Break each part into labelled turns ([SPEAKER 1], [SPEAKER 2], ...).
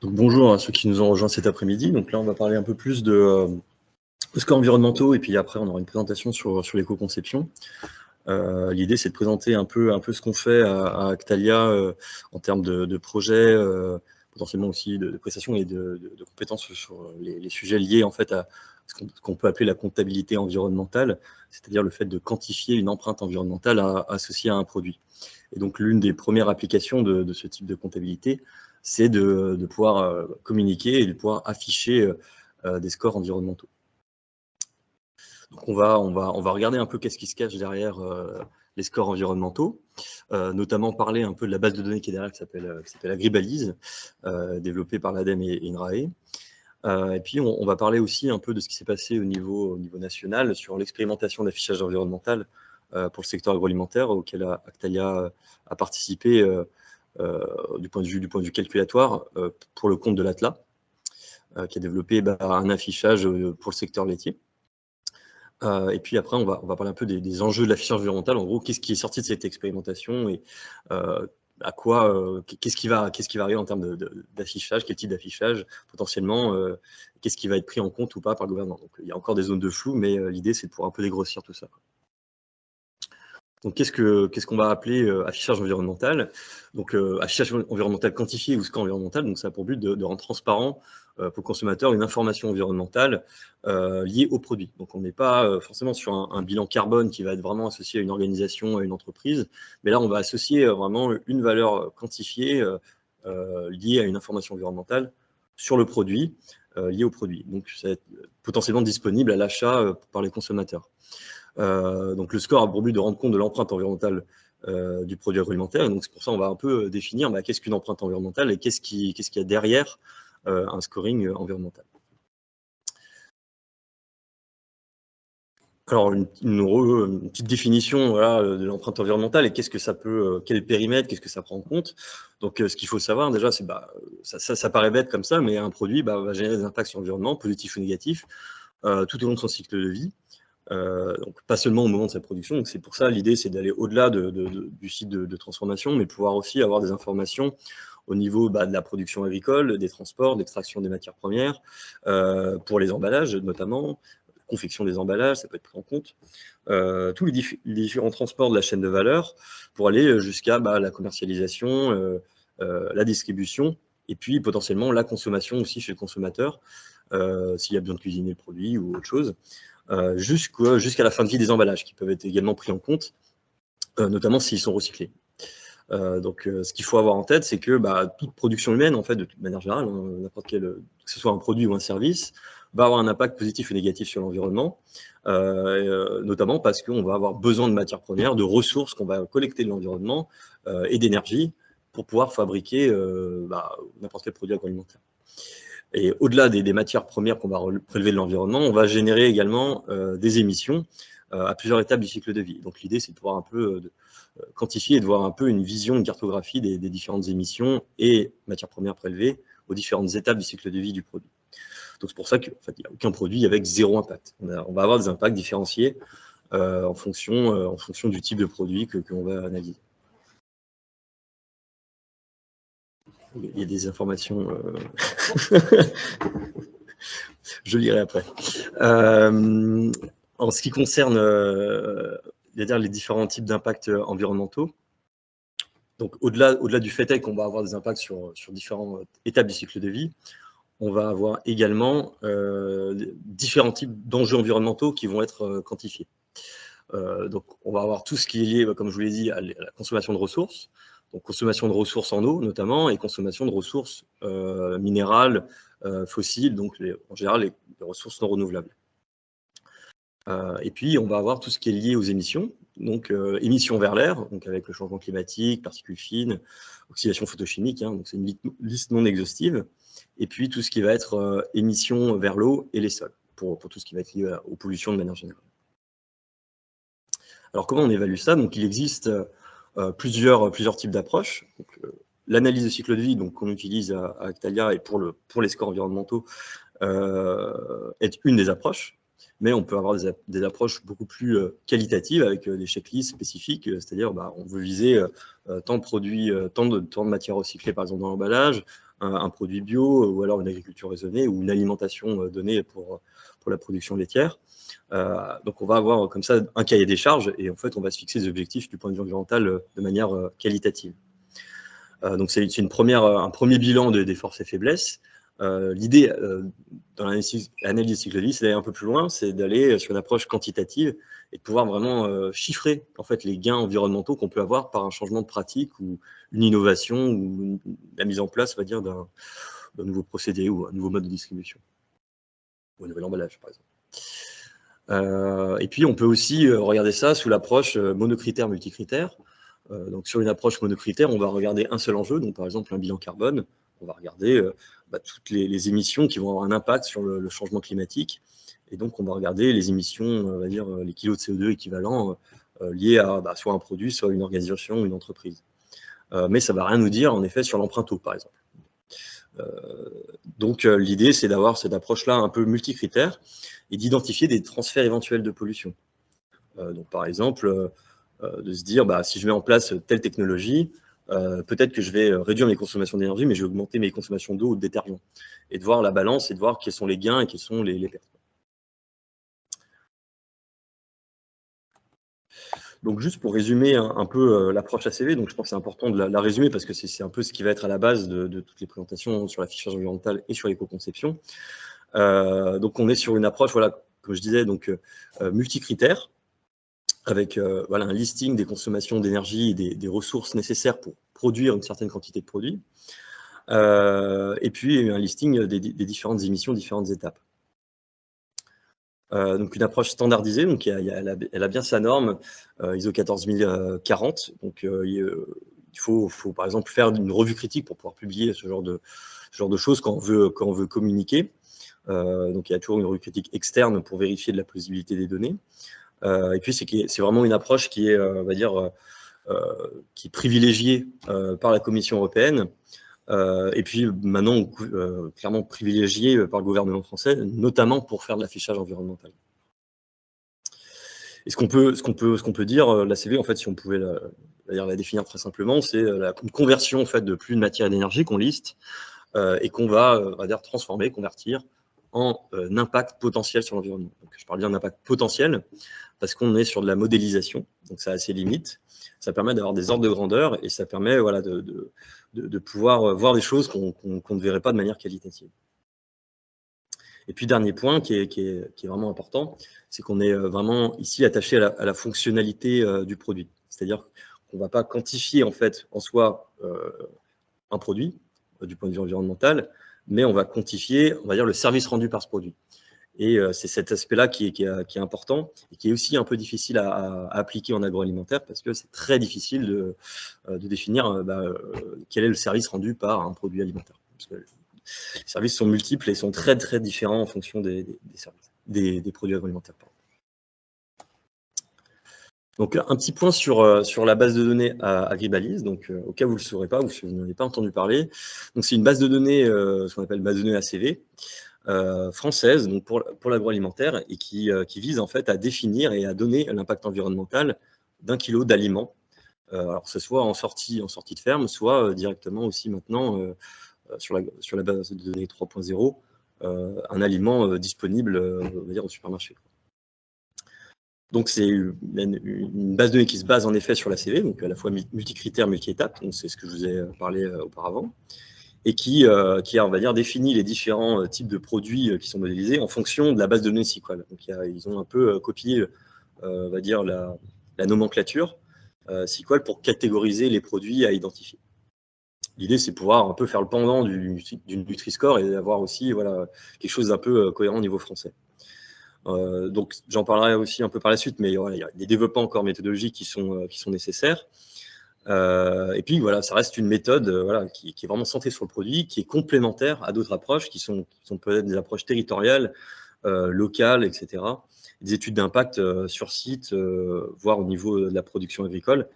[SPEAKER 1] Donc bonjour à ceux qui nous ont rejoints cet après-midi. Donc là, on va parler un peu plus de scores environnementaux et puis après, on aura une présentation sur l'éco-conception. L'idée, c'est de présenter un peu ce qu'on fait à Actalia en termes de projets, potentiellement aussi de prestations et de compétences sur les sujets liés en fait à ce qu'on peut appeler la comptabilité environnementale, c'est-à-dire le fait de quantifier une empreinte environnementale associée à un produit. Et donc, l'une des premières applications de ce type de comptabilité, c'est de pouvoir communiquer et de pouvoir afficher des scores environnementaux. Donc, on va regarder un peu qu'est-ce qui se cache derrière les scores environnementaux, notamment parler un peu de la base de données qui est derrière, qui s'appelle Agribalise, développée par l'ADEME et INRAE. Et puis, on va parler aussi un peu de ce qui s'est passé au niveau national sur l'expérimentation d'affichage environnemental pour le secteur agroalimentaire, auquel Actalia a participé du point de vue calculatoire pour le compte de l'ATLA, qui a développé un affichage pour le secteur laitier. Et puis après, on va parler un peu des enjeux de l'affichage environnemental. En gros, qu'est-ce qui est sorti de cette expérimentation et qu'est-ce qui va arriver en termes d'affichage, quel type d'affichage potentiellement, qu'est-ce qui va être pris en compte ou pas par le gouvernement. Donc, il y a encore des zones de flou, mais l'idée, c'est de pouvoir un peu dégrossir tout ça. Donc, qu'est-ce qu'on va appeler affichage environnemental? Donc, affichage environnemental quantifié ou score environnemental, donc ça a pour but de rendre transparent pour le consommateur une information environnementale liée au produit. Donc, on n'est pas forcément sur un bilan carbone qui va être vraiment associé à une organisation, à une entreprise, mais là, on va associer vraiment une valeur quantifiée liée à une information environnementale sur le produit, liée au produit. Donc, ça va être potentiellement disponible à l'achat par les consommateurs. Donc le score a pour but de rendre compte de l'empreinte environnementale du produit agroalimentaire. Et donc c'est pour ça qu'on va un peu définir qu'est-ce qu'une empreinte environnementale et qu'est-ce qu'il y a derrière un scoring environnemental. Alors une petite définition de l'empreinte environnementale et qu'est-ce que ça peut, quel périmètre, qu'est-ce que ça prend en compte. Donc ce qu'il faut savoir déjà, c'est ça paraît bête comme ça, mais un produit va générer des impacts sur l'environnement, positifs ou négatifs, tout au long de son cycle de vie. Donc pas seulement au moment de sa production, donc c'est pour ça l'idée c'est d'aller au-delà du site de transformation, mais pouvoir aussi avoir des informations au niveau de la production agricole, des transports, d'extraction des matières premières, pour les emballages notamment, confection des emballages, ça peut être pris en compte, tous les différents transports de la chaîne de valeur pour aller jusqu'à la commercialisation, la distribution, et puis potentiellement la consommation aussi chez le consommateur, s'il y a besoin de cuisiner le produit ou autre chose. Jusqu'à la fin de vie des emballages, qui peuvent être également pris en compte, notamment s'ils sont recyclés. Donc, ce qu'il faut avoir en tête, c'est que toute production humaine, en fait, de toute manière générale, n'importe quel, que ce soit un produit ou un service, va avoir un impact positif ou négatif sur l'environnement, notamment parce qu'on va avoir besoin de matières premières, de ressources qu'on va collecter de l'environnement et d'énergie pour pouvoir fabriquer n'importe quel produit agroalimentaire. Et au-delà des matières premières qu'on va prélever de l'environnement, on va générer également des émissions à plusieurs étapes du cycle de vie. Donc l'idée, c'est de pouvoir un peu quantifier et de voir un peu une vision, une cartographie des différentes émissions et matières premières prélevées aux différentes étapes du cycle de vie du produit. Donc c'est pour ça qu'il n'y a aucun produit avec zéro impact. On va avoir des impacts différenciés en fonction du type de produit qu'on va analyser. Il y a des informations, je lirai après. En ce qui concerne les différents types d'impacts environnementaux, donc au-delà du fait qu'on va avoir des impacts sur différentes étapes du cycle de vie, on va avoir également différents types d'enjeux environnementaux qui vont être quantifiés. Donc on va avoir tout ce qui est lié, comme je vous l'ai dit, à la consommation de ressources, donc consommation de ressources en eau notamment, et consommation de ressources minérales, fossiles, donc en général les ressources non renouvelables. Et puis on va avoir tout ce qui est lié aux émissions, donc émissions vers l'air, donc avec le changement climatique, particules fines, oxydation photochimique, donc c'est une liste non exhaustive, et puis tout ce qui va être émissions vers l'eau et les sols, pour tout ce qui va être lié aux pollutions de manière générale. Alors comment on évalue ça? Donc il existe plusieurs types d'approches. L'analyse de cycle de vie qu'on utilise à Actalia et pour les scores environnementaux est une des approches, mais on peut avoir des approches beaucoup plus qualitatives avec des checklists spécifiques, c'est-à-dire on veut viser tant de produits, tant de matières recyclées par exemple dans l'emballage, un produit bio, ou alors une agriculture raisonnée, ou une alimentation donnée pour la production laitière. Donc on va avoir comme ça un cahier des charges, et en fait on va se fixer des objectifs du point de vue environnemental de manière qualitative. Donc c'est un premier bilan des forces et faiblesses. L'idée dans l'analyse de cycle de vie, c'est d'aller un peu plus loin, c'est d'aller sur une approche quantitative et de pouvoir vraiment chiffrer en fait les gains environnementaux qu'on peut avoir par un changement de pratique ou une innovation ou la mise en place, on va dire, d'un nouveau procédé ou un nouveau mode de distribution ou un nouvel emballage, par exemple. Et puis on peut aussi regarder ça sous l'approche monocritère, multicritère. Donc sur une approche monocritère, on va regarder un seul enjeu, donc par exemple un bilan carbone. On va regarder toutes les émissions qui vont avoir un impact sur le changement climatique. Et donc on va regarder les émissions, on va dire les kilos de CO2 équivalents liés à soit un produit, soit une organisation ou une entreprise. Mais ça ne va rien nous dire en effet sur l'empreinte eau, par exemple. Donc l'idée, c'est d'avoir cette approche-là un peu multicritère et d'identifier des transferts éventuels de pollution. Donc par exemple, de se dire, si je mets en place telle technologie, peut-être que je vais réduire mes consommations d'énergie, mais je vais augmenter mes consommations d'eau ou de détergents. Et de voir la balance et de voir quels sont les gains et quels sont les pertes. Donc juste pour résumer un peu l'approche ACV, donc je pense que c'est important de la résumer parce que c'est un peu ce qui va être à la base de toutes les présentations sur l'affichage environnemental et sur l'éco-conception. Donc on est sur une approche, voilà, comme je disais, donc multicritère, avec un listing des consommations d'énergie et des ressources nécessaires pour produire une certaine quantité de produits, et puis un listing des différentes émissions, différentes étapes. Donc une approche standardisée, donc elle a bien sa norme ISO 14040. Donc il faut par exemple faire une revue critique pour pouvoir publier ce genre de choses quand on veut communiquer. Donc il y a toujours une revue critique externe pour vérifier de la plausibilité des données. Et puis c'est vraiment une approche qui est, on va dire, qui est privilégiée par la Commission européenne. Et puis maintenant, clairement privilégié par le gouvernement français, notamment pour faire de l'affichage environnemental. Et ce qu'on peut dire, l'ACV, en fait, si on pouvait la définir très simplement, c'est une conversion en fait, de plus de matière et d'énergie qu'on liste et qu'on va dire, transformer, convertir en impact potentiel sur l'environnement. Donc, je parle bien d'impact potentiel parce qu'on est sur de la modélisation, donc ça a ses limites. Ça permet d'avoir des ordres de grandeur et ça permet voilà, de pouvoir voir des choses qu'on ne verrait pas de manière qualitative. Et puis, dernier point qui est vraiment important, c'est qu'on est vraiment ici attaché à la fonctionnalité du produit. C'est-à-dire qu'on ne va pas quantifier en fait en soi un produit du point de vue environnemental, mais on va quantifier, on va dire, le service rendu par ce produit. Et c'est cet aspect-là qui est important et qui est aussi un peu difficile à appliquer en agroalimentaire parce que c'est très difficile de définir quel est le service rendu par un produit alimentaire. Parce que les services sont multiples et sont très très différents en fonction des produits agroalimentaires. Donc un petit point sur la base de données Agribalise, donc au cas où vous ne le saurez pas ou si vous n'en avez pas entendu parler. Donc c'est une base de données, ce qu'on appelle base de données ACV, française donc pour l'agroalimentaire et qui vise en fait à définir et à donner l'impact environnemental d'un kilo d'aliments, alors que ce soit en sortie de ferme, soit directement aussi maintenant sur la base de données 3.0, un aliment disponible on va dire, au supermarché. Donc c'est une base de données qui se base en effet sur l'ACV, donc à la fois multicritère, multi-étape, donc c'est ce que je vous ai parlé auparavant, et qui on va dire, définit les différents types de produits qui sont modélisés en fonction de la base de données SQL. Donc ils ont un peu copié, on va dire, la nomenclature SQL pour catégoriser les produits à identifier. L'idée, c'est pouvoir un peu faire le pendant du Nutri-Score et avoir aussi voilà, quelque chose d'un peu cohérent au niveau français. Donc j'en parlerai aussi un peu par la suite, mais voilà, il y a des développements encore méthodologiques qui sont nécessaires. Et puis voilà, ça reste une méthode voilà, qui est vraiment centrée sur le produit, qui est complémentaire à d'autres approches qui sont peut-être des approches territoriales, locales, etc. Des études d'impact sur site, voire au niveau de la production agricole,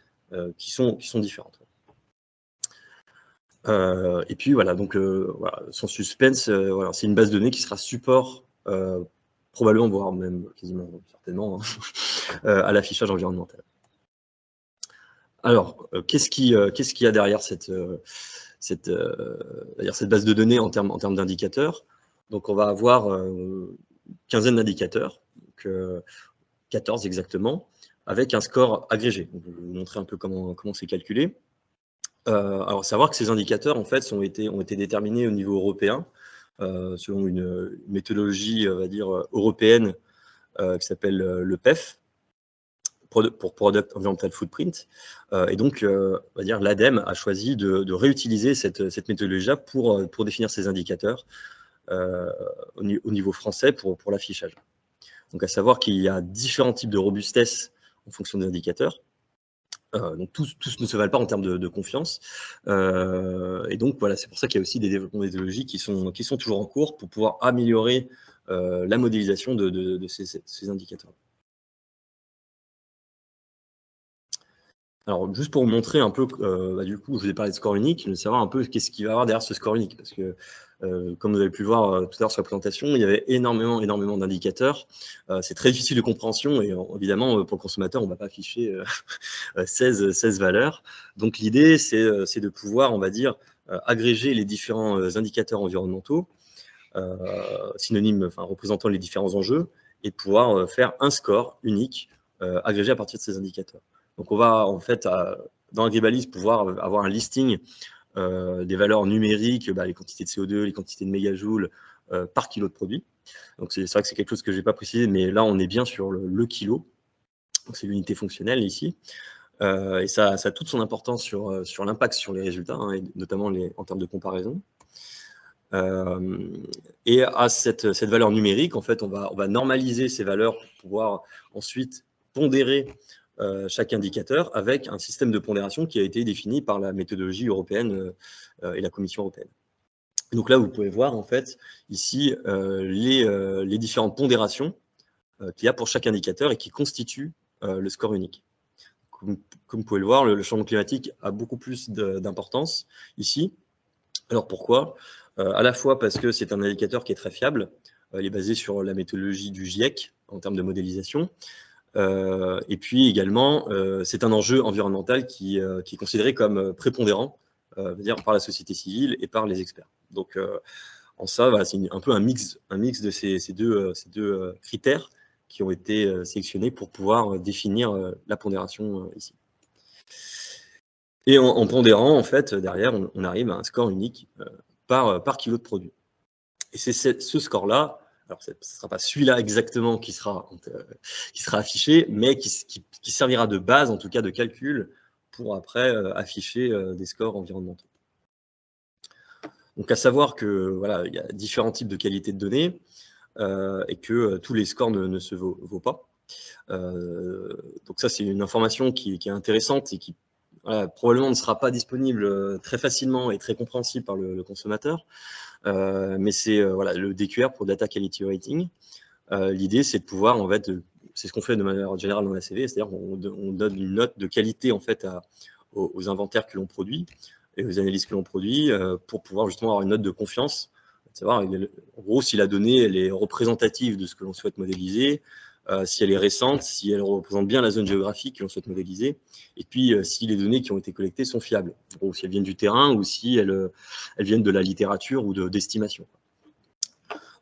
[SPEAKER 1] qui sont différentes. Et puis voilà, donc voilà, sans suspense, voilà, c'est une base de données qui sera support, probablement, voire même quasiment certainement, à l'affichage environnemental. Alors, qu'est-ce qu'il y a derrière cette cette base de données en termes d'indicateurs. Donc, on va avoir une quinzaine d'indicateurs, 14 exactement, avec un score agrégé. Donc, je vais vous montrer un peu comment c'est calculé. Alors, savoir que ces indicateurs, en fait, ont été déterminés au niveau européen, selon une méthodologie, on va dire, européenne, qui s'appelle le PEF, pour Product Environmental Footprint. Et donc, on va dire, l'ADEME a choisi de réutiliser cette méthodologie-là pour définir ces indicateurs au niveau français pour l'affichage. Donc, à savoir qu'il y a différents types de robustesse en fonction des indicateurs. Donc, tous ne se valent pas en termes de confiance. Et donc, voilà, c'est pour ça qu'il y a aussi des développements méthodologiques qui sont toujours en cours pour pouvoir améliorer la modélisation de ces indicateurs. Alors, juste pour vous montrer un peu, du coup, je vous ai parlé de score unique, de savoir un peu qu'est-ce qu'il va y avoir derrière ce score unique. Parce que, comme vous avez pu le voir tout à l'heure sur la présentation, il y avait énormément d'indicateurs. C'est très difficile de compréhension et évidemment, pour le consommateur, on ne va pas afficher 16 valeurs. Donc, l'idée, c'est de pouvoir, on va dire, agréger les différents indicateurs environnementaux, synonymes, enfin, représentant les différents enjeux, et de pouvoir faire un score unique agrégé à partir de ces indicateurs. Donc, on va, en fait, dans Agribalise, pouvoir avoir un listing des valeurs numériques, les quantités de CO2, les quantités de mégajoules par kilo de produit. Donc, c'est vrai que c'est quelque chose que je n'ai pas précisé, mais là, on est bien sur le kilo. Donc, c'est l'unité fonctionnelle ici. Et ça a toute son importance sur l'impact sur les résultats, et notamment en termes de comparaison. Et à cette valeur numérique, en fait, on va normaliser ces valeurs pour pouvoir ensuite pondérer chaque indicateur avec un système de pondération qui a été défini par la méthodologie européenne et la Commission européenne. Et donc là, vous pouvez voir en fait ici les différentes pondérations qu'il y a pour chaque indicateur et qui constituent le score unique. Comme vous pouvez le voir, le changement climatique a beaucoup plus d'importance ici. Alors pourquoi? À la fois parce que c'est un indicateur qui est très fiable, il est basé sur la méthodologie du GIEC en termes de modélisation. Et puis également, c'est un enjeu environnemental qui est considéré comme prépondérant dire par la société civile et par les experts. Donc, en ça, voilà, c'est un peu un mix de ces deux critères qui ont été sélectionnés pour pouvoir définir la pondération ici. Et en pondérant, en fait, derrière, on arrive à un score unique par kilo de produit. Et c'est ce score-là. Alors, ce ne sera pas celui-là exactement qui sera affiché, mais qui servira de base, en tout cas de calcul, pour après afficher des scores environnementaux. Donc, à savoir que voilà, il y a différents types de qualité de données et que tous les scores ne se vaut pas. Donc, ça, c'est une information qui est intéressante et qui probablement ne sera pas disponible très facilement et très compréhensible par le consommateur. Mais c'est le DQR pour Data Quality Rating. L'idée, c'est de pouvoir, en fait, c'est ce qu'on fait de manière générale dans la CV, c'est-à-dire qu'on donne une note de qualité en fait aux inventaires que l'on produit et aux analyses que l'on produit pour pouvoir justement avoir une note de confiance. Savoir, en gros, si la donnée elle est représentative de ce que l'on souhaite modéliser, si elle est récente, si elle représente bien la zone géographique que l'on souhaite modéliser, et puis si les données qui ont été collectées sont fiables, ou si elles viennent du terrain, ou si elles viennent de la littérature ou d'estimation.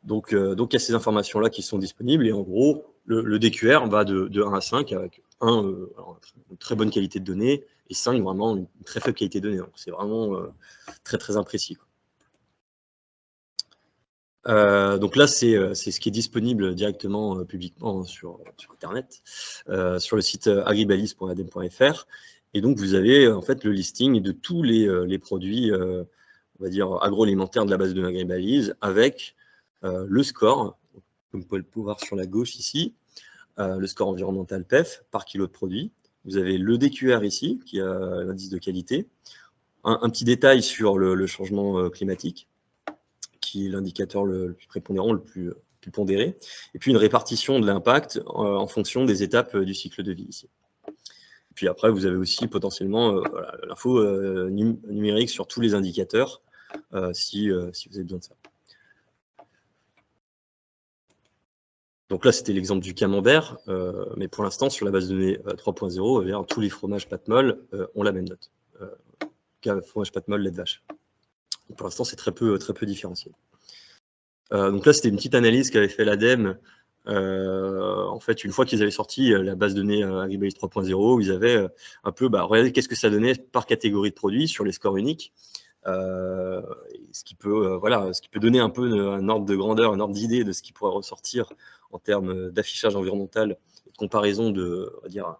[SPEAKER 1] Donc, il y a ces informations-là qui sont disponibles, et en gros, le DQR va de 1 à 5, avec 1, une très bonne qualité de données, et 5, vraiment une très faible qualité de données. Donc, c'est vraiment très, très imprécis, quoi. Donc là, c'est ce qui est disponible directement publiquement sur Internet, sur le site agribalise.adem.fr. Et donc, vous avez en fait le listing de tous les produits, on va dire, agroalimentaires de la base de Agribalise, avec le score, comme vous pouvez le voir sur la gauche ici, le score environnemental PEF par kilo de produit. Vous avez le DQR ici, qui a l'indice de qualité. Un petit détail sur le changement climatique, qui est l'indicateur le plus prépondérant, le plus pondéré, et puis une répartition de l'impact en fonction des étapes du cycle de vie ici. Et puis après, vous avez aussi potentiellement l'info numérique sur tous les indicateurs, si vous avez besoin de ça. Donc là, c'était l'exemple du camembert, mais pour l'instant, sur la base de données 3.0, tous les fromages pâte molle ont la même note. Fromage pâte molle, lait de vache. Pour l'instant, c'est très peu différencié. Donc là, c'était une petite analyse qu'avait fait l'ADEME. En fait, une fois qu'ils avaient sorti la base de données Agribalis 3.0, ils avaient un peu regardé qu'est-ce que ça donnait par catégorie de produits sur les scores uniques. Ce qui peut donner un peu un ordre de grandeur, un ordre d'idée de ce qui pourrait ressortir en termes d'affichage environnemental et de comparaison de, on va dire,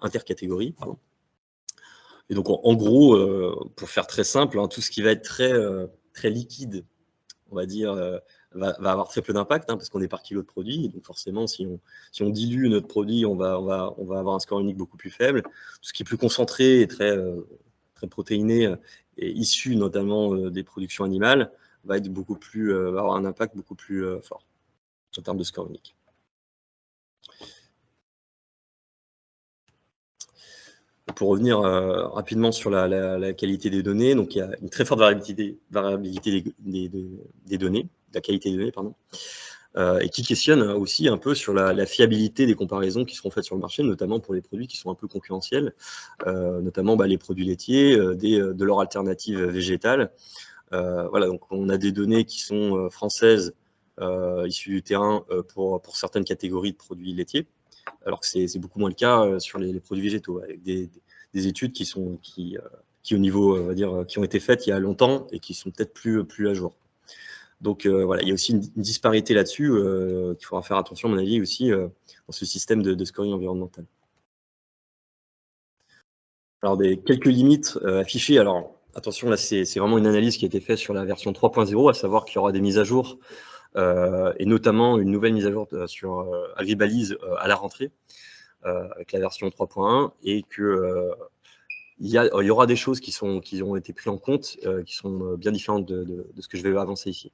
[SPEAKER 1] intercatégorie. Pardon. Et donc, en gros, pour faire très simple, tout ce qui va être très liquide, on va dire, va avoir très peu d'impact, parce qu'on est par kilo de produit. Et donc, forcément, si on dilue notre produit, on va avoir un score unique beaucoup plus faible. Tout ce qui est plus concentré et très protéiné et issu notamment des productions animales va avoir un impact beaucoup plus fort en termes de score unique. Pour revenir rapidement sur la qualité des données, donc il y a une très forte variabilité des données, de la qualité des données, pardon, et qui questionne aussi un peu sur la fiabilité des comparaisons qui seront faites sur le marché, notamment pour les produits qui sont un peu concurrentiels, notamment les produits laitiers, de leur alternative végétale. Voilà, donc on a des données qui sont françaises, issues du terrain pour certaines catégories de produits laitiers, alors que c'est beaucoup moins le cas sur les produits végétaux, avec des études qui au niveau, on va dire, qui ont été faites il y a longtemps et qui sont peut-être plus à jour. Donc voilà, il y a aussi une disparité là-dessus qu'il faudra faire attention, à mon avis, aussi dans ce système de scoring environnemental. Alors, quelques limites affichées. Alors, attention, là, c'est vraiment une analyse qui a été faite sur la version 3.0, à savoir qu'il y aura des mises à jour, et notamment une nouvelle mise à jour sur Agribalis à la rentrée, avec la version 3.1, et que il y aura des choses qui ont été prises en compte, qui sont bien différentes de ce que je vais avancer ici.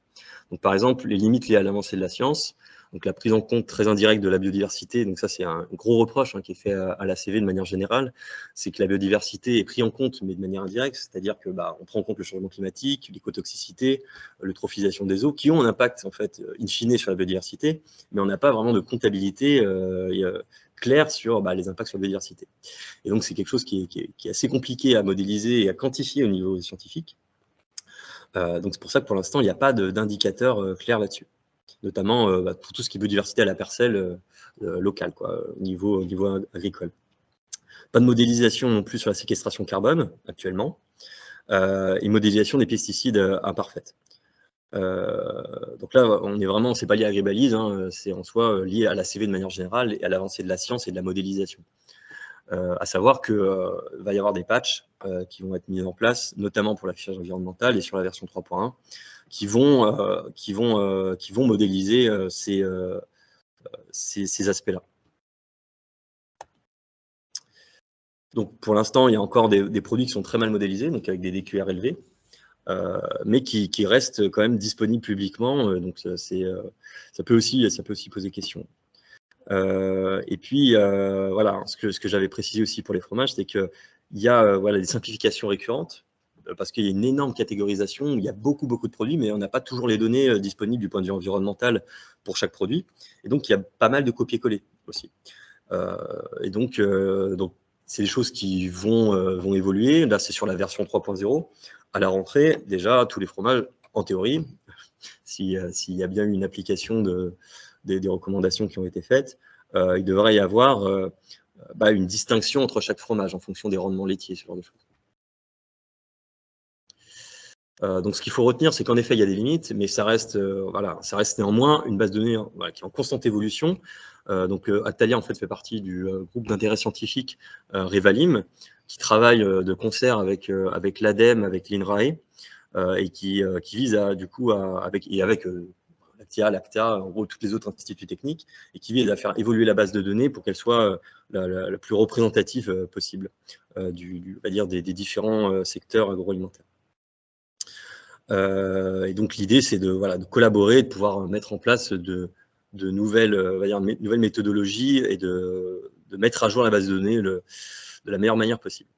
[SPEAKER 1] Donc, par exemple, les limites liées à l'avancée de la science, donc la prise en compte très indirecte de la biodiversité. Donc ça, c'est un gros reproche qui est fait à l'ACV de manière générale, c'est que la biodiversité est prise en compte, mais de manière indirecte, c'est-à-dire que on prend en compte le changement climatique, l'écotoxicité, l'eutrophisation des eaux, qui ont un impact en fait in fine sur la biodiversité, mais on n'a pas vraiment de comptabilité claire sur les impacts sur la biodiversité. Et donc, c'est quelque chose qui est assez compliqué à modéliser et à quantifier au niveau scientifique. Donc, c'est pour ça que pour l'instant, il n'y a pas d'indicateur clair là-dessus. Notamment pour tout ce qui est biodiversité à la parcelle locale, au niveau agricole. Pas de modélisation non plus sur la séquestration carbone, actuellement, et modélisation des pesticides imparfaits. Donc là, on est vraiment, c'est pas lié à Agribalis, c'est en soi lié à l'ACV de manière générale et à l'avancée de la science et de la modélisation. À savoir qu'il va y avoir des patchs qui vont être mis en place, notamment pour l'affichage environnemental et sur la version 3.1, qui vont modéliser ces aspects-là. Donc pour l'instant, il y a encore des produits qui sont très mal modélisés, donc avec des DQR élevés, mais qui restent quand même disponibles publiquement. Donc ça peut aussi poser question. Et puis, voilà, ce que j'avais précisé aussi pour les fromages, c'est qu'il y a des simplifications récurrentes, parce qu'il y a une énorme catégorisation, il y a beaucoup de produits, mais on n'a pas toujours les données disponibles du point de vue environnemental pour chaque produit. Et donc, il y a pas mal de copier-coller aussi. Et donc c'est des choses qui vont évoluer. Là, c'est sur la version 3.0. À la rentrée, déjà, tous les fromages, en théorie, s'il y a bien eu une application des recommandations qui ont été faites, il devrait y avoir une distinction entre chaque fromage en fonction des rendements laitiers, ce genre de choses. Donc, ce qu'il faut retenir, c'est qu'en effet, il y a des limites, mais ça reste néanmoins une base de données qui est en constante évolution. Donc, Actalia, en fait, fait partie du groupe d'intérêt scientifique Revalim, qui travaille de concert avec l'ADEME, avec l'INRAE, et qui vise avec l'ACTA, en gros, tous les autres instituts techniques, et qui vise à faire évoluer la base de données pour qu'elle soit la plus représentative possible des différents secteurs agroalimentaires. Et donc l'idée, c'est de collaborer, de pouvoir mettre en place de nouvelles méthodologies et de mettre à jour la base de données de la meilleure manière possible.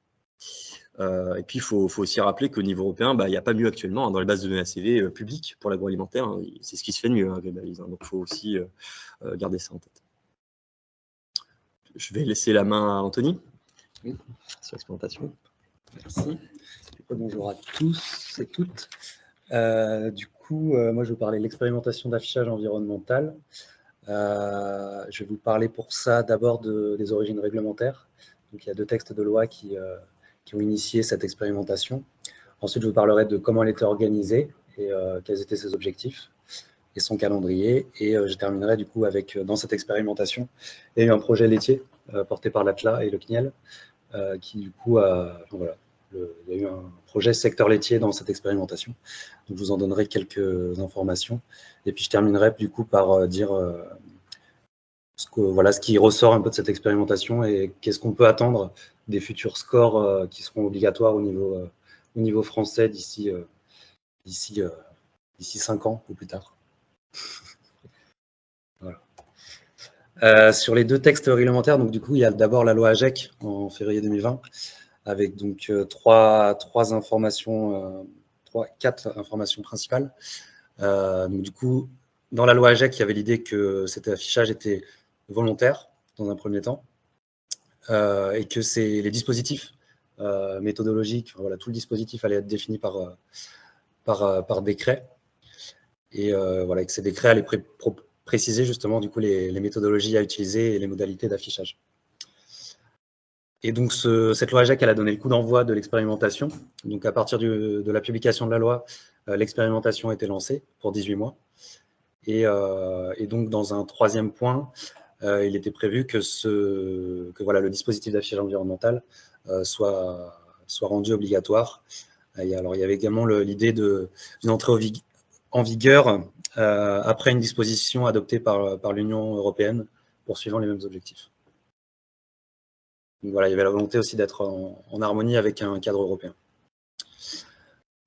[SPEAKER 1] Et puis, il faut aussi rappeler qu'au niveau européen, il n'y a pas mieux actuellement dans les bases de données ACV publiques pour l'agroalimentaire. C'est ce qui se fait de mieux, Agribalis. Donc, il faut aussi garder ça en tête. Je vais laisser la main à Anthony sur l'expérimentation.
[SPEAKER 2] Merci. Bonjour à tous et toutes. Moi, je vais vous parler de l'expérimentation d'affichage environnemental. Je vais vous parler pour ça d'abord des origines réglementaires. Donc, il y a 2 textes de loi qui ont initié cette expérimentation. Ensuite, je vous parlerai de comment elle était organisée et quels étaient ses objectifs et son calendrier. Et je terminerai du coup avec, dans cette expérimentation, il y a eu un projet laitier porté par l'ATLA et le CNIEL qui du coup voilà. Il y a eu un projet secteur laitier dans cette expérimentation. Donc, je vous en donnerai quelques informations. Et puis, je terminerai du coup par dire ce qui ressort un peu de cette expérimentation et qu'est-ce qu'on peut attendre des futurs scores qui seront obligatoires au niveau français d'ici 5 ans ou plus tard. Voilà. Sur les 2 textes réglementaires, donc du coup, il y a d'abord la loi AGEC en février 2020, avec donc 4 informations principales. Donc du coup, dans la loi AGEC, il y avait l'idée que cet affichage était volontaire dans un premier temps, et que les dispositifs méthodologiques, voilà, tout le dispositif allait être défini par décret, et voilà, que ces décrets allaient préciser justement du coup les méthodologies à utiliser et les modalités d'affichage. Et donc, cette loi AGEC, elle a donné le coup d'envoi de l'expérimentation. Donc, à partir de la publication de la loi, l'expérimentation a été lancée pour 18 mois. Et donc, dans un 3e point, il était prévu que voilà, le dispositif d'affichage environnemental soit rendu obligatoire. Alors, il y avait également l'idée d'une entrée en vigueur après une disposition adoptée par l'Union européenne poursuivant les mêmes objectifs. Donc voilà, il y avait la volonté aussi d'être en harmonie avec un cadre européen.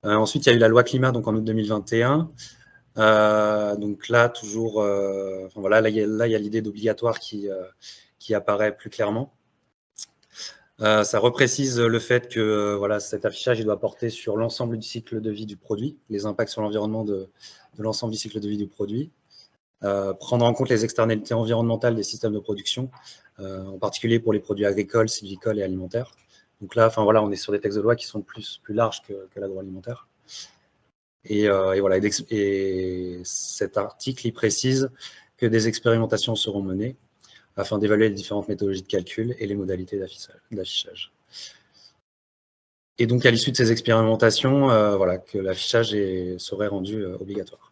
[SPEAKER 2] Ensuite, il y a eu la loi climat donc en août 2021. Donc là, toujours, voilà, là, il y a l'idée d'obligatoire qui apparaît plus clairement. Ça reprécise le fait que voilà, cet affichage il doit porter sur l'ensemble du cycle de vie du produit, les impacts sur l'environnement de l'ensemble du cycle de vie du produit, prendre en compte les externalités environnementales des systèmes de production, en particulier pour les produits agricoles, sylvicoles et alimentaires. Donc là, voilà, on est sur des textes de loi qui sont plus larges que l'agroalimentaire. Et voilà, et cet article il précise que des expérimentations seront menées afin d'évaluer les différentes méthodologies de calcul et les modalités d'affichage. Et donc, à l'issue de ces expérimentations, voilà, que l'affichage serait rendu obligatoire.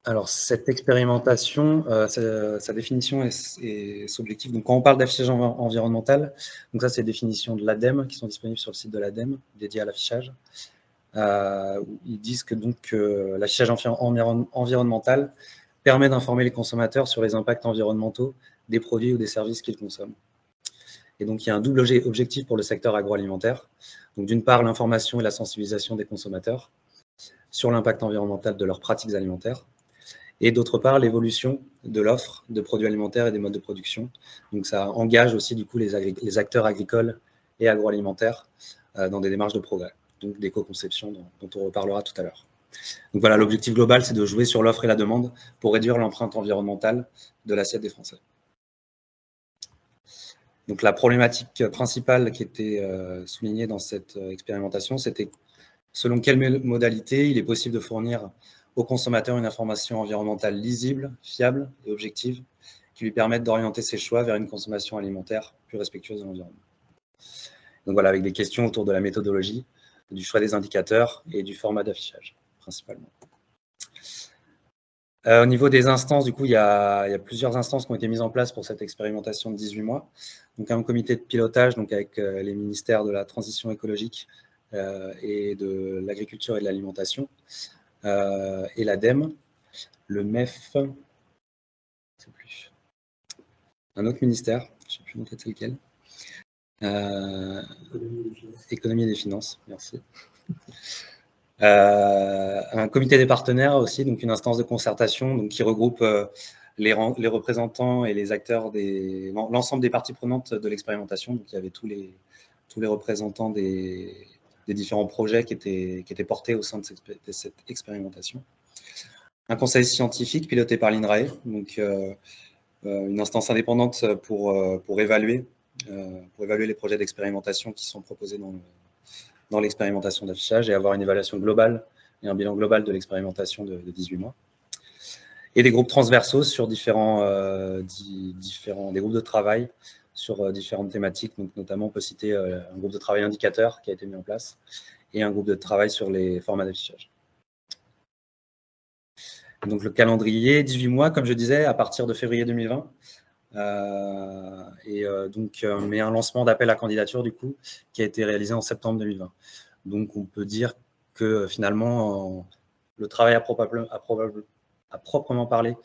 [SPEAKER 2] Alors, cette expérimentation, sa définition et son objectif. Donc, quand on parle d'affichage environnemental, donc ça, c'est les définitions de l'ADEME qui sont disponibles sur le site de l'ADEME, dédié à l'affichage. Ils disent que l'affichage environnemental permet d'informer les consommateurs sur les impacts environnementaux des produits ou des services qu'ils consomment. Et donc, il y a un double objectif pour le secteur agroalimentaire. Donc, d'une part, l'information et la sensibilisation des consommateurs sur l'impact environnemental de leurs pratiques alimentaires. Et d'autre part, l'évolution de l'offre de produits alimentaires et des modes de production. Donc, ça engage aussi du coup les acteurs agricoles et agroalimentaires dans des démarches de progrès, donc d'éco-conception dont on reparlera tout à l'heure. Donc voilà, l'objectif global, c'est de jouer sur l'offre et la demande pour réduire l'empreinte environnementale de l'assiette des Français. Donc la problématique principale qui était soulignée dans cette expérimentation, c'était selon quelle modalité il est possible de fournir au consommateur une information environnementale lisible, fiable et objective qui lui permette d'orienter ses choix vers une consommation alimentaire plus respectueuse de l'environnement. Donc voilà, avec des questions autour de la méthodologie, du choix des indicateurs et du format d'affichage, principalement. Au niveau des instances, du coup, il y a plusieurs instances qui ont été mises en place pour cette expérimentation de 18 mois. Donc, un comité de pilotage donc avec les ministères de la transition écologique et de l'agriculture et de l'alimentation, et l'ADEME, le MEF, je ne sais plus, un autre ministère, je ne sais plus en tête c'est lequel, Économie et des finances, merci. Un comité des partenaires aussi, donc une instance de concertation donc, qui regroupe les représentants et les acteurs, l'ensemble des parties prenantes de l'expérimentation. Donc il y avait tous les représentants des différents projets qui étaient portés au sein de cette expérimentation. Un conseil scientifique piloté par l'INRAE, donc une instance indépendante pour évaluer pour évaluer les projets d'expérimentation qui sont proposés dans l'expérimentation d'affichage et avoir une évaluation globale et un bilan global de l'expérimentation de 18 mois. Et des groupes transversaux sur des groupes de travail sur différentes thématiques. Donc, notamment, on peut citer un groupe de travail indicateur qui a été mis en place et un groupe de travail sur les formats d'affichage. Donc, le calendrier, 18 mois, comme je disais, à partir de février 2020. Mais un lancement d'appel à candidature, du coup, qui a été réalisé en septembre 2020. Donc, on peut dire que finalement, le travail à proprement parler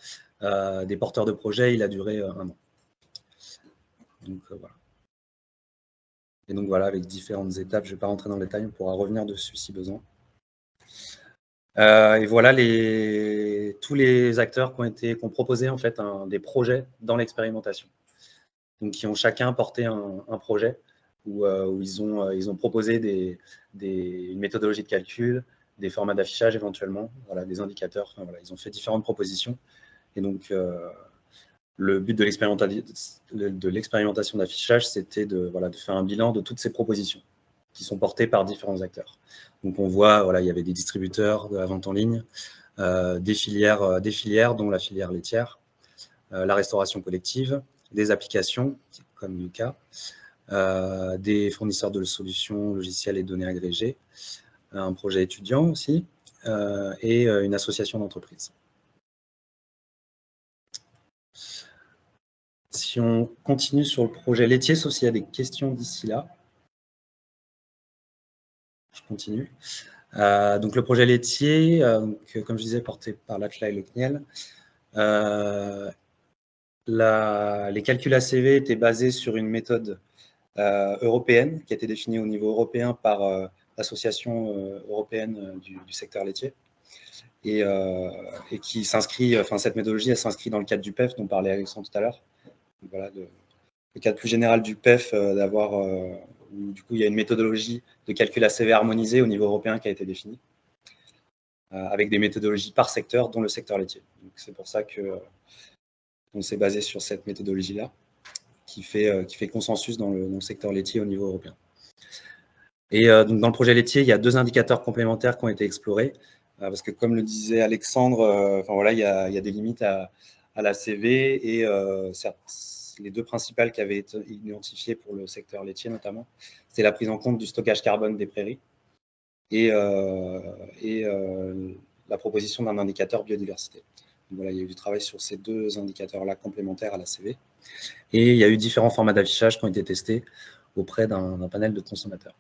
[SPEAKER 2] des porteurs de projets, il a duré 1 an. Donc, voilà. Et donc, voilà, avec différentes étapes, je ne vais pas rentrer dans le détail, on pourra revenir dessus si besoin. Et voilà tous les acteurs qui ont proposé en fait des projets dans l'expérimentation. Donc, qui ont chacun porté un projet où ils ont proposé une méthodologie de calcul, des formats d'affichage éventuellement, voilà, des indicateurs. Enfin, voilà, ils ont fait différentes propositions. Et donc, le but de l'expérimentation d'affichage, c'était de faire un bilan de toutes ces propositions qui sont portées par différents acteurs. Donc, on voit, voilà, il y avait des distributeurs de la vente en ligne, des filières, dont la filière laitière, la restauration collective, des applications comme Yuka, des fournisseurs de solutions logicielles et données agrégées, un projet étudiant aussi, et une association d'entreprises. Si on continue sur le projet laitier, sauf s'il y a des questions d'ici là. Je continue. Donc le projet laitier, comme je disais, porté par l'Atla et le CNIEL. Les calculs ACV étaient basés sur une méthode européenne qui a été définie au niveau européen par l'Association européenne du secteur laitier et qui s'inscrit, cette méthodologie, elle s'inscrit dans le cadre du PEF dont parlait Alexandre tout à l'heure. Voilà, le cadre plus général du PEF, où du coup il y a une méthodologie de calcul ACV harmonisée au niveau européen qui a été définie, avec des méthodologies par secteur, dont le secteur laitier. C'est pour ça qu'on s'est basé sur cette méthodologie-là, qui fait consensus dans le secteur laitier au niveau européen. Et donc dans le projet laitier, il y a 2 indicateurs complémentaires qui ont été explorés, parce que comme le disait Alexandre, il y a des limites à l'ACV et les 2 principales qui avaient été identifiées pour le secteur laitier notamment, c'est la prise en compte du stockage carbone des prairies et la proposition d'un indicateur biodiversité. Donc voilà, il y a eu du travail sur ces 2 indicateurs-là complémentaires à l'ACV. Et il y a eu différents formats d'affichage qui ont été testés auprès d'un panel de consommateurs.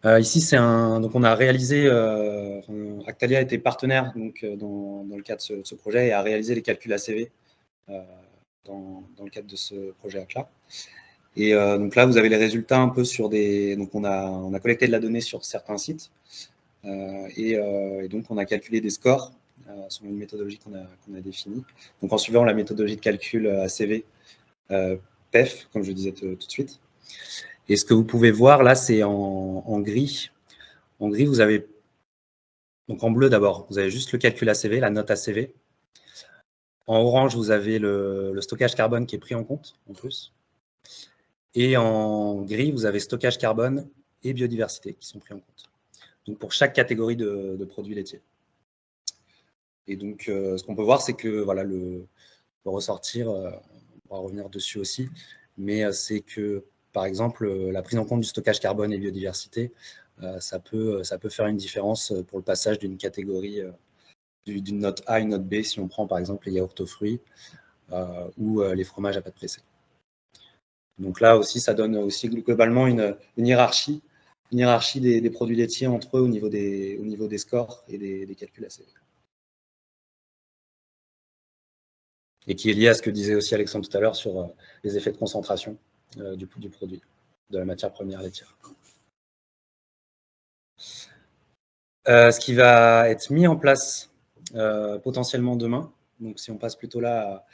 [SPEAKER 2] Ici, donc on a réalisé, Actalia a été partenaire donc, dans le cadre de ce projet et a réalisé les calculs ACV dans le cadre de ce projet ACLA. Et donc là, vous avez les résultats un peu sur donc on a collecté de la donnée sur certains sites et donc on a calculé des scores selon une méthodologie qu'on a définie. Donc en suivant la méthodologie de calcul ACV PEF, comme je disais tout de suite. Et ce que vous pouvez voir là, c'est en gris. En gris, vous avez, donc en bleu d'abord, vous avez juste le calcul ACV, la note ACV. En orange, vous avez le stockage carbone qui est pris en compte en plus. Et en gris, vous avez stockage carbone et biodiversité qui sont pris en compte. Donc pour chaque catégorie de produits laitiers. Et donc ce qu'on peut voir, c'est que voilà, le ressortir, on va revenir dessus aussi, mais c'est que par exemple, la prise en compte du stockage carbone et biodiversité, ça peut faire une différence pour le passage d'une catégorie, d'une note A à une note B, si on prend par exemple les yaourts aux fruits ou les fromages à pâte pressée. Donc là aussi, ça donne aussi globalement une hiérarchie des produits laitiers entre eux au niveau des scores et des calculs ACV. Et qui est lié à ce que disait aussi Alexandre tout à l'heure sur les effets de concentration du produit, de la matière première laitière. Ce qui va être mis en place potentiellement demain, donc si on passe plutôt là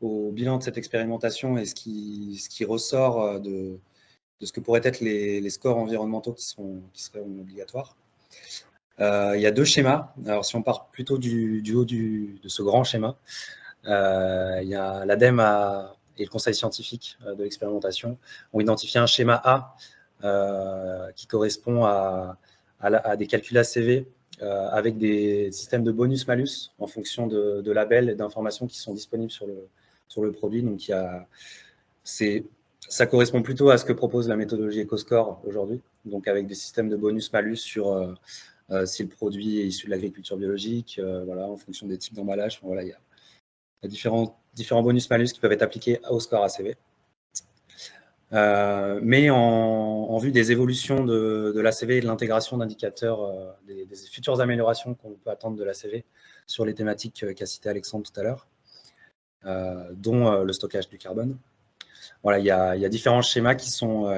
[SPEAKER 2] au bilan de cette expérimentation et ce qui ressort de ce que pourraient être les scores environnementaux qui seraient obligatoires. Il y a 2 schémas. Alors si on part plutôt du haut de ce grand schéma, Il y a l'ADEME et le conseil scientifique de l'expérimentation ont identifié un schéma A qui correspond à des calculs ACV avec des systèmes de bonus-malus en fonction de labels et d'informations qui sont disponibles sur le produit. Donc, ça correspond plutôt à ce que propose la méthodologie EcoScore aujourd'hui, donc avec des systèmes de bonus-malus sur si le produit est issu de l'agriculture biologique, voilà, en fonction des types d'emballage. Voilà, il y a différents bonus-malus qui peuvent être appliqués au score ACV. Mais en vue des évolutions de l'ACV et de l'intégration d'indicateurs, des futures améliorations qu'on peut attendre de l'ACV sur les thématiques qu'a cité Alexandre tout à l'heure, dont le stockage du carbone. Voilà, il y a différents schémas qui sont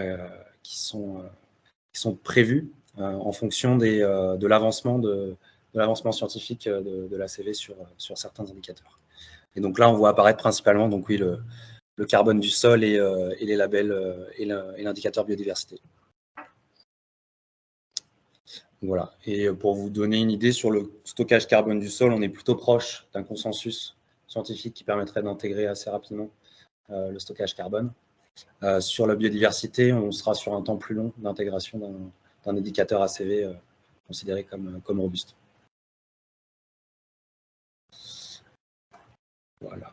[SPEAKER 2] prévus en fonction de l'avancement scientifique de l'ACV sur certains indicateurs. Et donc là, on voit apparaître principalement donc, oui, le carbone du sol et les labels et l'indicateur biodiversité. Voilà. Et pour vous donner une idée sur le stockage carbone du sol, on est plutôt proche d'un consensus scientifique qui permettrait d'intégrer assez rapidement le stockage carbone. Sur la biodiversité, on sera sur un temps plus long d'intégration d'un indicateur ACV considéré comme robuste. Voilà.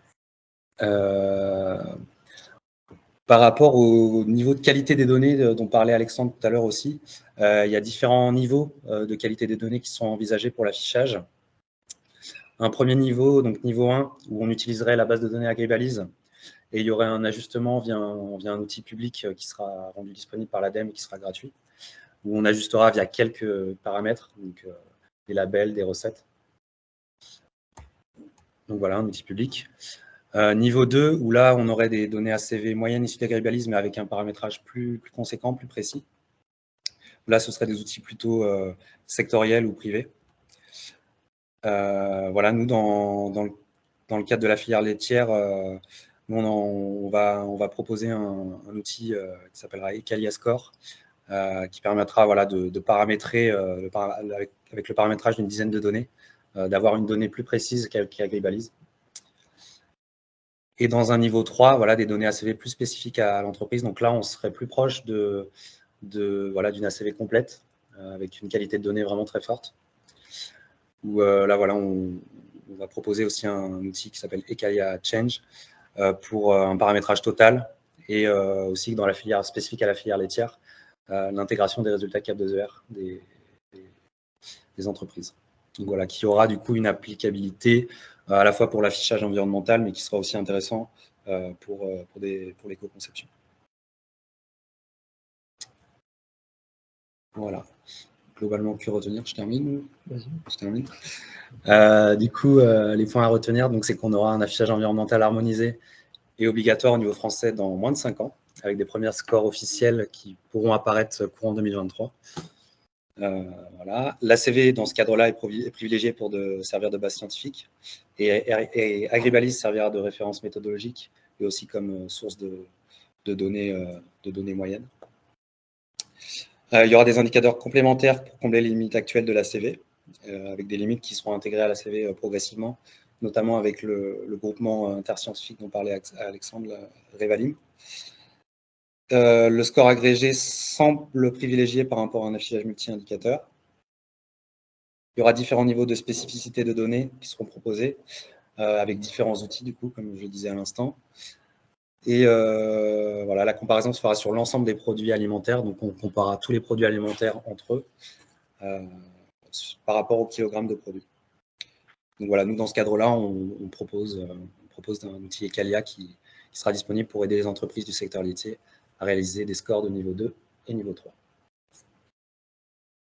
[SPEAKER 2] Par rapport au niveau de qualité des données dont parlait Alexandre tout à l'heure aussi, il y a différents niveaux de qualité des données qui sont envisagés pour l'affichage. Un premier niveau, donc niveau 1, où on utiliserait la base de données Agribalise, et il y aurait un ajustement via un outil public qui sera rendu disponible par l'ADEME et qui sera gratuit, où on ajustera via quelques paramètres, donc des labels, des recettes. Donc voilà, un outil public. Niveau 2, où là, on aurait des données ACV moyennes issues d'Agribalise, mais avec un paramétrage plus conséquent, plus précis. Là, ce seraient des outils plutôt sectoriels ou privés. Voilà, nous, dans le cadre de la filière laitière, nous, on va proposer un outil qui s'appellera EcaliaScore, qui permettra voilà, de paramétrer, avec le paramétrage d'une dizaine de données, d'avoir une donnée plus précise qu'Agribalise. Et dans un niveau 3, voilà, des données ACV plus spécifiques à l'entreprise. Donc là, on serait plus proche voilà, d'une ACV complète, avec une qualité de données vraiment très forte. Où là, voilà, on va proposer aussi un outil qui s'appelle Ecalia Change pour un paramétrage total et aussi dans la filière spécifique à la filière laitière, l'intégration des résultats CAP2ER des entreprises. Donc voilà, qui aura du coup une applicabilité à la fois pour l'affichage environnemental, mais qui sera aussi intéressant pour l'éco-conception. Voilà. Globalement, que retenir? Je termine. Je termine. Du coup, les points à retenir, c'est qu'on aura un affichage environnemental harmonisé et obligatoire au niveau français dans moins de 5 ans, avec des premiers scores officiels qui pourront apparaître courant 2023. Voilà. L'ACV, dans ce cadre-là, est privilégié pour servir de base scientifique et Agribalise servira de référence méthodologique et aussi comme source de données moyennes. Il y aura des indicateurs complémentaires pour combler les limites actuelles de l'ACV, avec des limites qui seront intégrées à l'ACV progressivement, notamment avec le groupement interscientifique dont parlait Alexandre, Revalim. Le score agrégé semble privilégié par rapport à un affichage multi-indicateur. Il y aura différents niveaux de spécificité de données qui seront proposés, avec différents outils, du coup, comme je le disais à l'instant. Et voilà, la comparaison se fera sur l'ensemble des produits alimentaires. Donc, on comparera tous les produits alimentaires entre eux par rapport au kilogramme de produits. Donc voilà, nous, dans ce cadre-là, on propose un outil Ecalia qui sera disponible pour aider les entreprises du secteur laitier à réaliser des scores de niveau 2 et niveau 3.